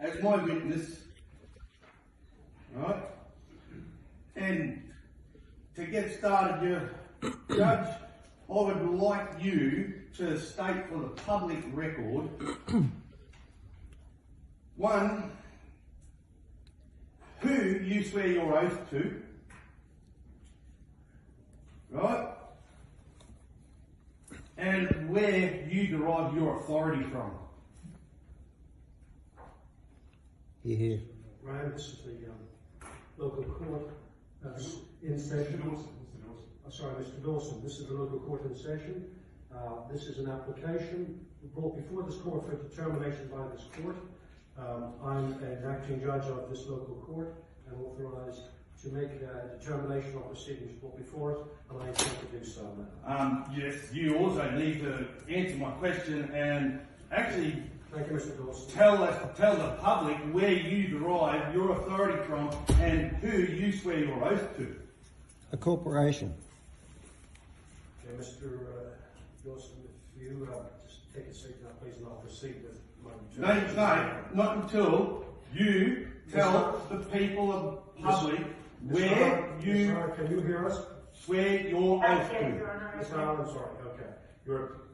as my witness, right? And to get started, Judge, I would like you to state for the public record, one, who you swear your oath to, right? And where you derive your authority from. Here. Ryan, this is the local court in session. Sorry, Mr. Dawson, this is the local court in session. This is an application brought before this court for determination by this court. I'm an acting judge of this local court and authorised to make a determination of proceedings brought before it, and I intend to do so now. Yes, you also need to answer my question and actually Thank you, Mr. Dawson. tell the public where you derive your authority from and who you swear your oath to. A corporation. Okay, Mr. Dawson, if you just take a seat now, please, and I'll proceed with my determination. No, not until you tell the people of the public where you can you hear us? swear your oath to. Ms. Howard, I'm sorry. Okay,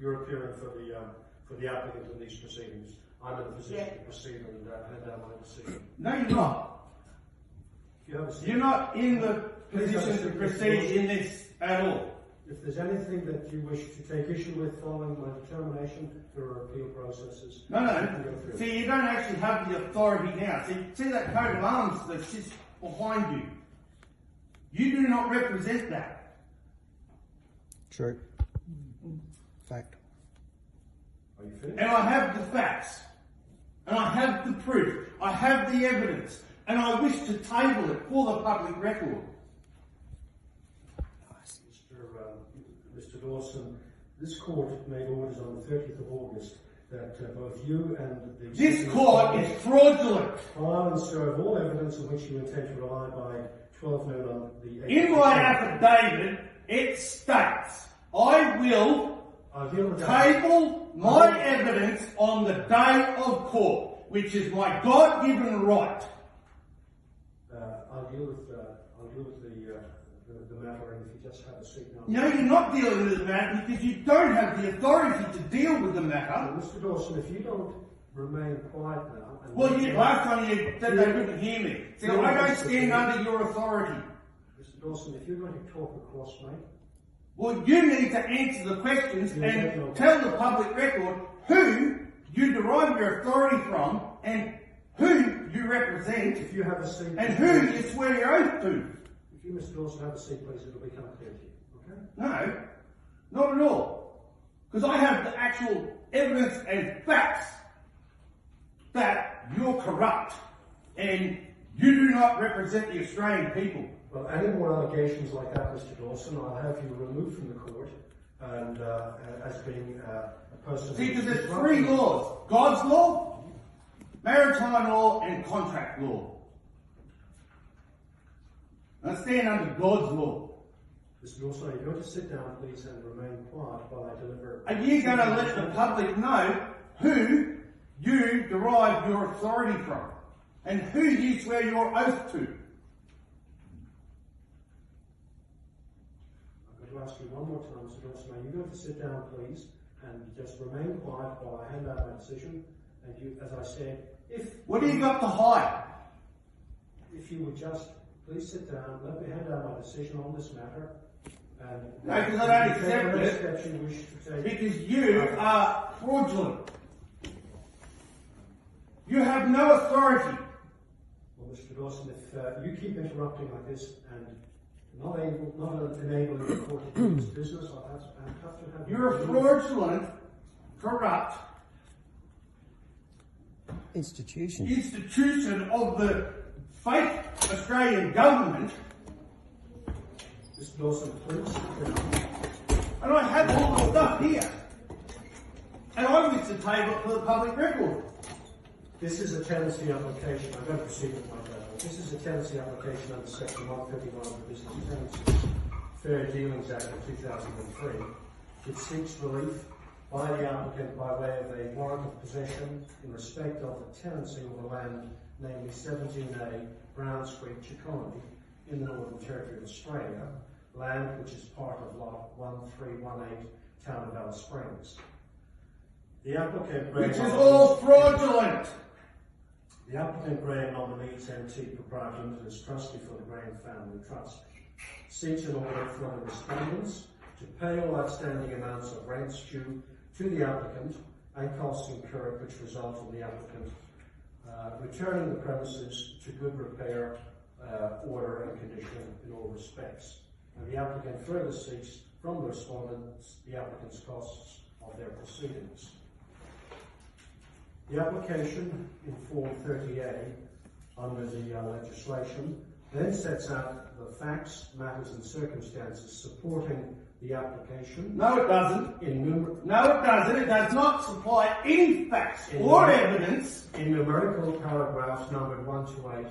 you're appearing for the applicant in these proceedings. I'm in a position to proceed and hand down my decision. No, you're not. You have a seat. You're not in the position to proceed in this at all. If there's anything that you wish to take issue with following my determination, there are appeal processes. No. See, you don't actually have the authority now. See that coat of arms that sits behind you? You do not represent that. True. Fact. Are you finished? And I have the facts. And I have the proof. I have the evidence. And I wish to table it for the public record. Mr. Dawson, this court made orders on the 30th of August that both you and the... This court is fraudulent. File and serve all evidence on which you intend to rely by 12 noon on the... 8th In my affidavit, it states, I will table my evidence on the day of court, which is my God-given right. I'll deal with the matter, and if you just have a seat now. No, you're not dealing with the matter because you don't have the authority to deal with the matter. Mr. Dawson, if you don't remain quiet now... Well, last time you said they couldn't hear me. See, I don't stand under your authority. Mr. Dawson, if you're going to talk across, mate... Well, you need to answer the questions and tell the public record who you derive your authority from and who you represent If you have a seat... and who you swear your oath to. If you, Mr. Dawson, have a seat, please, it'll become clear to you, okay? No, not at all. Because I have the actual evidence and facts that you're corrupt and you do not represent the Australian people. Well, any more allegations like that, Mr. Dawson, I'll have you removed from the court and as being a person... See, because there's three laws. God's law, maritime law and contract law. I stand under God's law. Mr. Dawson, you're going to sit down, please, and remain quiet while I deliver... Are you going to let the public know who you derive your authority from and who you swear your oath to? I'm going to ask you one more time, Mr. Dawson. Are you going to sit down, please, and just remain quiet while I hand out my decision? And you, as I said, if... What do you got to hide? If you would just... Please sit down, let me hand out my decision on this matter. And No, because I don't accept it. Steps you wish to take. Because you are fraudulent. You have no authority. Well, Mr. Dawson, if you keep interrupting like this and not enabling the court to do its business, I'll have to have... You're a fraudulent, corrupt institution of the fake Australian government. Mr. Dawson, please. And I have all the stuff here. And I wish to table it for the public record. This is a tenancy application. I'm going to proceed with my vote. This is a tenancy application under Section 131 of the Business Tenancy Fair Dealings Act of 2003. It seeks relief by the applicant by way of a warrant of possession in respect of the tenancy of the land, namely 17A Brown Street, Chiconaby, in the Northern Territory of Australia, land which is part of Lot 1318, Town of Alice Springs. The applicant, Which is all fraudulent. The applicant, Graham, nominates MT Proprietary Limited as trustee for the Graham Family Trust, seeks an order from the respondents to pay all outstanding amounts of rents due to the applicant and costs incurred which result in the applicant returning the premises to good repair, order and condition in all respects. And the applicant further seeks from the respondents the applicant's costs of their proceedings. The application in Form 30A under the legislation then sets out the facts, matters and circumstances supporting the application. No, it doesn't. No, it doesn't. It does not supply any facts or evidence. In numerical paragraphs numbered 1 to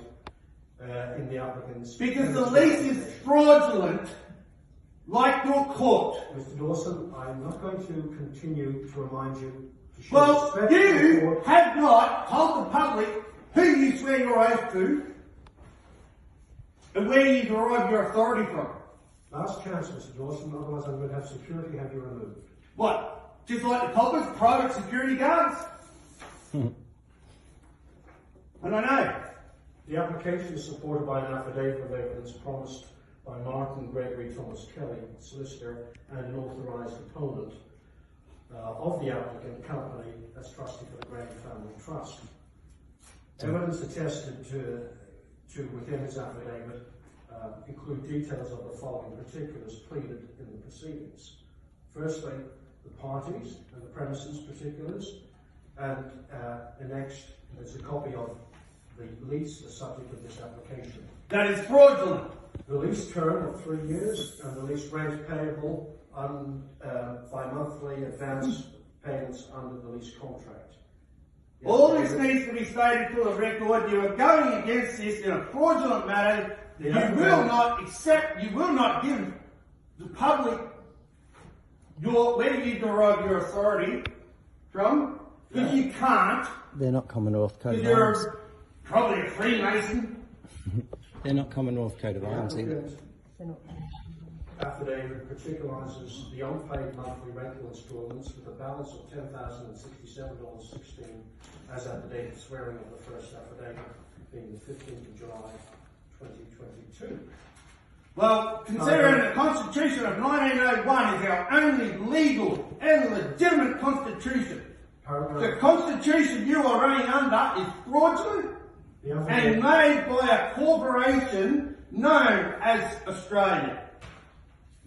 8 in the applicant's... Because the lease is fraudulent, like your court. Mr. Dawson, I'm not going to continue to remind you to show Well, respect to the you court. have not told the public who you swear your oath to and where you derive your authority from. Last chance, Mr. Dawson, otherwise I'm going to have security have you removed. What? Just like the coppers, private security guards? And I know. The application is supported by an affidavit of evidence promised by Martin Gregory Thomas Kelly, solicitor, and an authorised opponent of the applicant company as trustee for the Graham Family Trust. Evidence attested to within his affidavit include details of the following particulars pleaded in the proceedings. Firstly, the parties and the premises particulars, and next there's a copy of the lease, the subject of this application. That is fraudulent. The lease term of 3 years and the lease rent payable by monthly advance payments under the lease contract. All this needs to be stated for the record. You are going against this in a fraudulent manner. You will not accept, you will not give the public where you derive your authority from, because you can't. They're not Commonwealth Code Because of Arms. you're probably a Freemason. They're not Commonwealth Code of Arms either. Affidavit particularises the unpaid monthly rental instalments with a balance of $10,067.16 as at the date of swearing of the first affidavit, being the 15th of July 2022. Well, considering the Constitution of 1901 is our only legal and legitimate constitution, the constitution you are running under is fraudulent and made by a corporation known as Australia.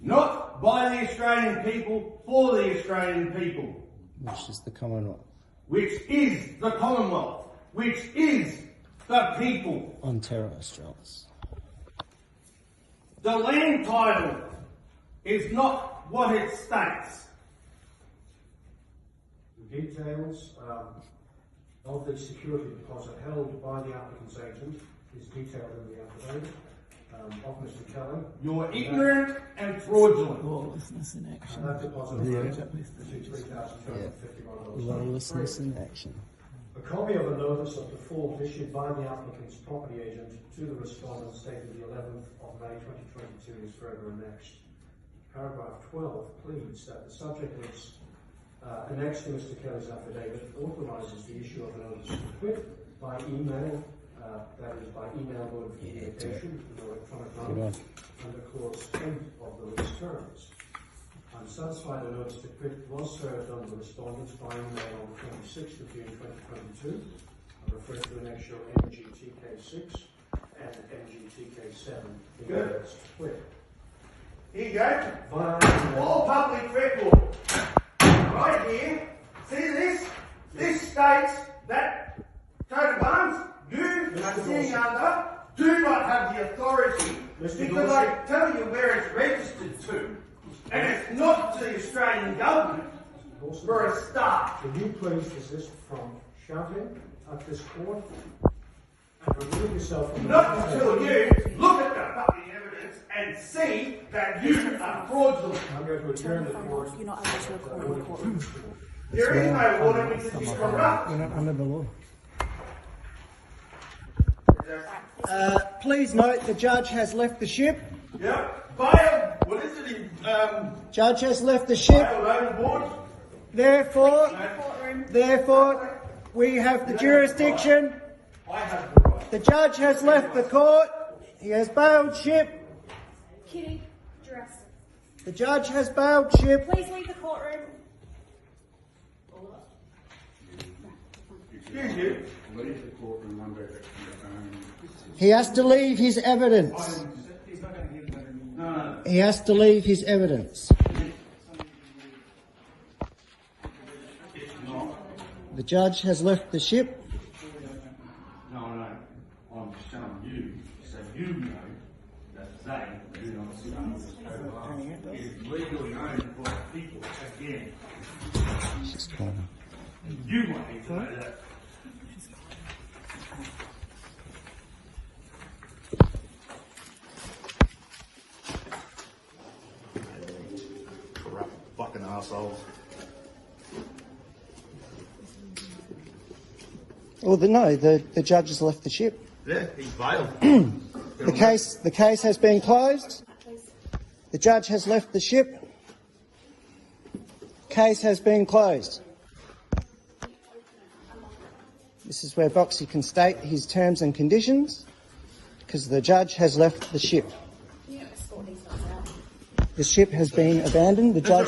Not by the Australian people, for the Australian people. Which is the Commonwealth. Which is the Commonwealth. Which is the people. On Terra Australis. The land title is not what it states. The details of the security deposit held by the applicant's agent is detailed in the affidavit of Mr. Kelly. You're ignorant and fraudulent. Lawlessness in action. And that deposit amounted to $3,251. Lawlessness in action. A copy of a notice of default issued by the applicant's property agent to the respondent dated the 11th of May 2022 is further annexed. Paragraph 12 pleads that the subject is annexed to Mr. Kelly's affidavit authorises the issue of a notice to quit by email, that is by email mode of communication or electronic mode, under clause 8 of the lease terms. I'm satisfied the notice to quit was served on the respondents by email on the 26th of June 2022. I refer to the next show MGTK6 and MGTK7. Good. Quit. Here you go. Via All public record. Right here. See this? This states that coat of arms, you are sitting under, do not have the authority, because I tell you where it's registered to. And it's not to the Australian government, for a start. Can you please desist from shouting at this court and remove yourself from the Not until you look at the fucking evidence and see that you are fraudulent. I'm going to adjourn the court. You're not allowed to record in the courtroom. There is no order because he's corrupt. We're not under the law. Please note the judge has left the ship. Yep. Bail. What is it? Judge has left the ship. Bail overboard. Therefore, we have the jurisdiction. I have the right. The judge has left the court. He has bailed ship. Kitty, dress. The judge has bailed ship. Please leave the courtroom. Excuse you. Leave the courtroom under He has to leave his evidence. He has to leave his evidence. The judge has left the ship. No, I'm showing you so you know that they do not sit under this code of law. It is legally owned by the people again. You might need to know that. corrupt fucking assholes. Well, the judge has left the ship. Yeah, he's bailed. The case has been closed. The judge has left the ship. Case has been closed. This is where Boxy can state his terms and conditions, because the judge has left the ship. The ship has been abandoned. The judge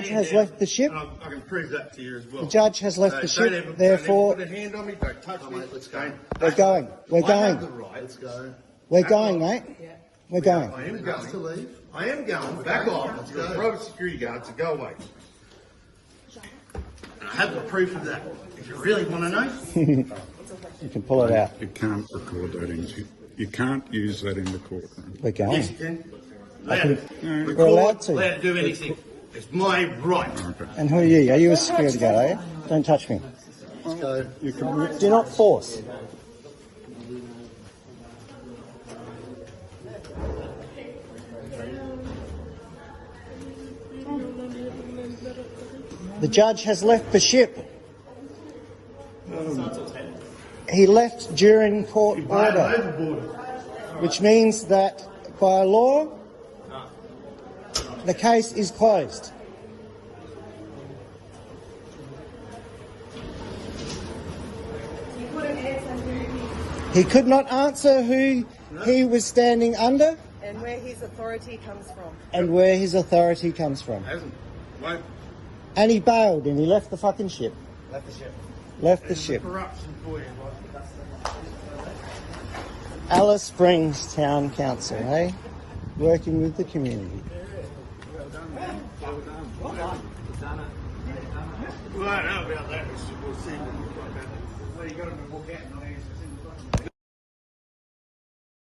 has left the ship. I can prove that to you as well. The judge has left the ship. Therefore, put a hand on me, don't touch me. Let's go. we're going. We're I have the going. right. Let's go. We're going, mate. We're going. I am going to leave. I am going. Back off. Let's go. Private security guard to go away. And I have the proof of that. If you really want to know. You can pull it out. You can't record that you can't use that in the courtroom. We're going. Yes, you can. Allowed to record, We're allowed to. allowed to do anything. It's my right. And who are you? Are you a security guard, are you? Don't touch me. Let's go. Do not force. The judge has left the ship. He left during court order, Overboard. which means that by law, the case is closed. He could not answer who he was standing under And where his authority comes from. and where his authority comes from. Hasn't. Won't. And he bailed and he left the fucking ship. Left the ship. Left the ship. Corruption for you. Alice Springs Town Council, eh? Working with the community. Well done. Well, I don't know about that. We'll see. Well, you got to walk out and not answer.